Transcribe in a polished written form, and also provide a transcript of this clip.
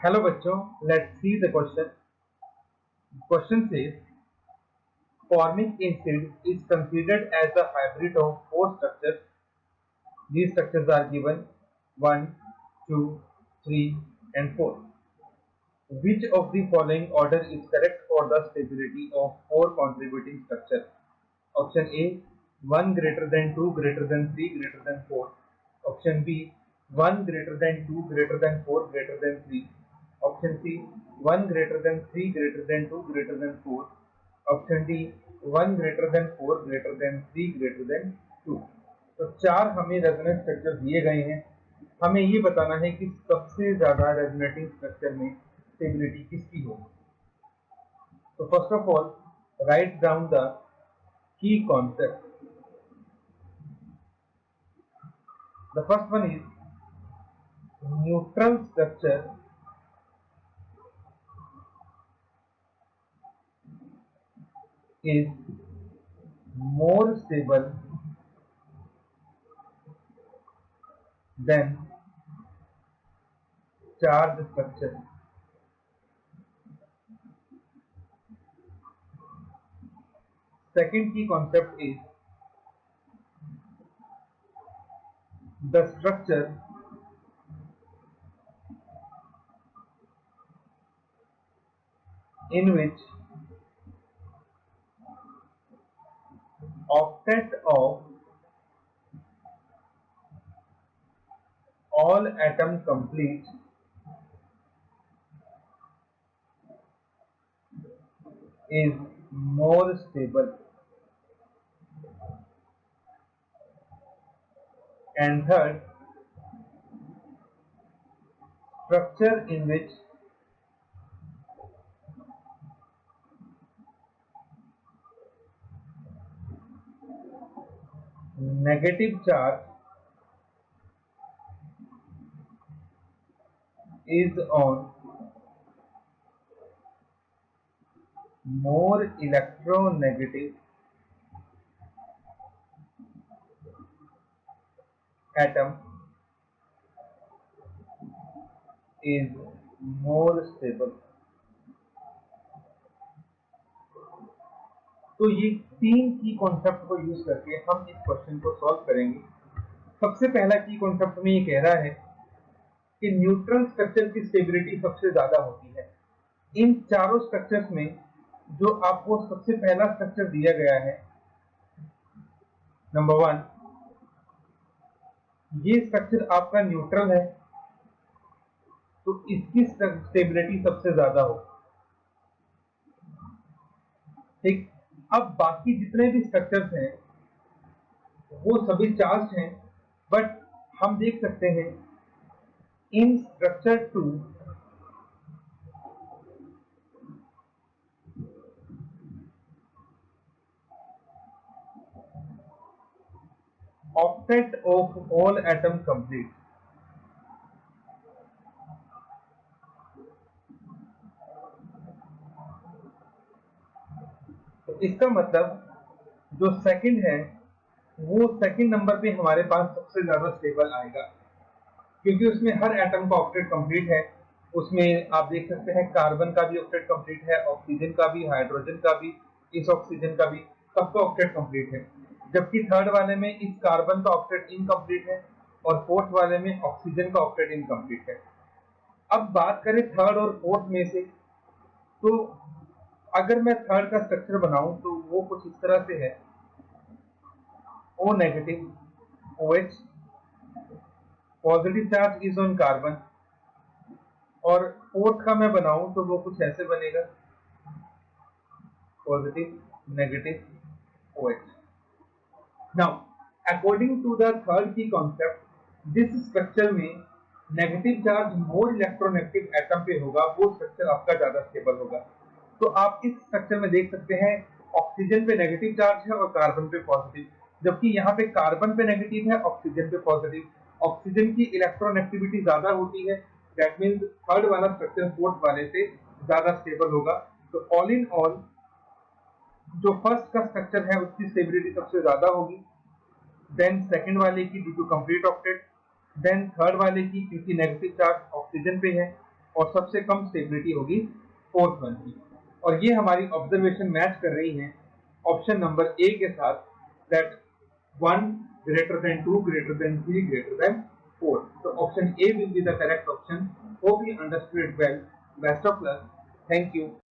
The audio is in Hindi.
हेलो बच्चों, let's see the question. Question says formic acid is considered as a hybrid of four structures. These structures are given 1, 2, 3 and 4. Which of the following order is correct for the stability of four contributing structures? Option A 1 greater than 2 greater than 3 greater than 4. Option B 1 greater than 2 greater than 4 greater than 3. Option C 1 greater than 3 greater than 2 greater than 4. Option D 1 greater than 4 greater than 3 greater than 2. तो चार हमें रेजोनेंस स्ट्रक्चर दिए गए हैं. हमें ये बताना है कि सबसे ज्यादा रेजोनेटिंग स्ट्रक्चर में स्टेबिलिटी किसकी होगी. तो first of all write down the key concept. The first one is neutral structure is more stable than charged structure. Second key concept is the structure in which octet of all atom complete is more stable. And third, structure in which negative charge is on more electronegative atom is more stable. तो ये तीन की कॉन्सेप्ट को यूज करके हम इस क्वेश्चन को सॉल्व करेंगे. सबसे पहला की कॉन्सेप्ट में ये कह रहा है कि न्यूट्रल स्ट्रक्चर की स्टेबिलिटी सबसे ज्यादा होती है. इन चारों स्ट्रक्चर्स में जो आपको सबसे पहला स्ट्रक्चर दिया गया है नंबर 1, ये स्ट्रक्चर आपका न्यूट्रल है तो इसकी स्टेबिलिटी सबसे ज्यादा हो. ठीक. अब बाकी जितने भी स्ट्रक्चर्स हैं वो सभी चार्ज हैं, बट हम देख सकते हैं इन structure 2 octet of all atom complete. तो इसका मतलब जो सेकंड है वो सेकंड नंबर पे हमारे पास सबसे ज्यादा स्टेबल आएगा, क्योंकि उसमें हर एटम का ऑक्टेट कंप्लीट है. उसमें आप देख सकते हैं कार्बन का भी ऑक्टेट कंप्लीट है, ऑक्सीजन का भी, हाइड्रोजन का भी, इस ऑक्सीजन का भी, सबका ऑक्टेट कंप्लीट है. जबकि थर्ड वाले में इस कार्बन का ऑक्टेट इनकम्प्लीट है और फोर्थ वाले में ऑक्सीजन का ऑक्टेट इनकम्प्लीट है. अब बात करें थर्ड और फोर्थ में से, तो अगर मैं थर्ड का स्ट्रक्चर बनाऊं तो वो कुछ इस तरह से है. O negative, OH, positive charge is on carbon. और फोर्थ का मैं बनाऊं तो वो कुछ ऐसे बनेगा, positive, negative, OH. Now according to the third की कॉन्सेप्ट, जिस स्ट्रक्चर में negative charge more electronegative atom पे होगा वो स्ट्रक्चर आपका ज्यादा स्टेबल होगा. तो आप इस स्ट्रक्चर में देख सकते हैं ऑक्सीजन पे नेगेटिव चार्ज है और कार्बन पे पॉजिटिव, जबकि यहाँ पे कार्बन पे नेगेटिव है, ऑक्सीजन पे पॉजिटिव. ऑक्सीजन की इलेक्ट्रोनेगेटिविटी ज्यादा होती है, दैट मीन्स थर्ड वाला स्ट्रक्चर फोर्थ वाले से ज्यादा स्टेबल होगा. तो ऑल इन ऑल जो फर्स्ट का स्ट्रक्चर है उसकी स्टेबिलिटी सबसे ज्यादा होगी, देन सेकंड वाले की due to complete octet, then third वाले की क्योंकि नेगेटिव चार्ज ऑक्सीजन पे है, और सबसे कम स्टेबिलिटी होगी फोर्थ वन की। और ये हमारी ऑब्जर्वेशन मैच कर रही है ऑप्शन नंबर ए के साथ, that 1 greater than 2 greater than 3 greater than 4. So option A will be the correct option. Hope you understood it well. Best of luck. Thank you.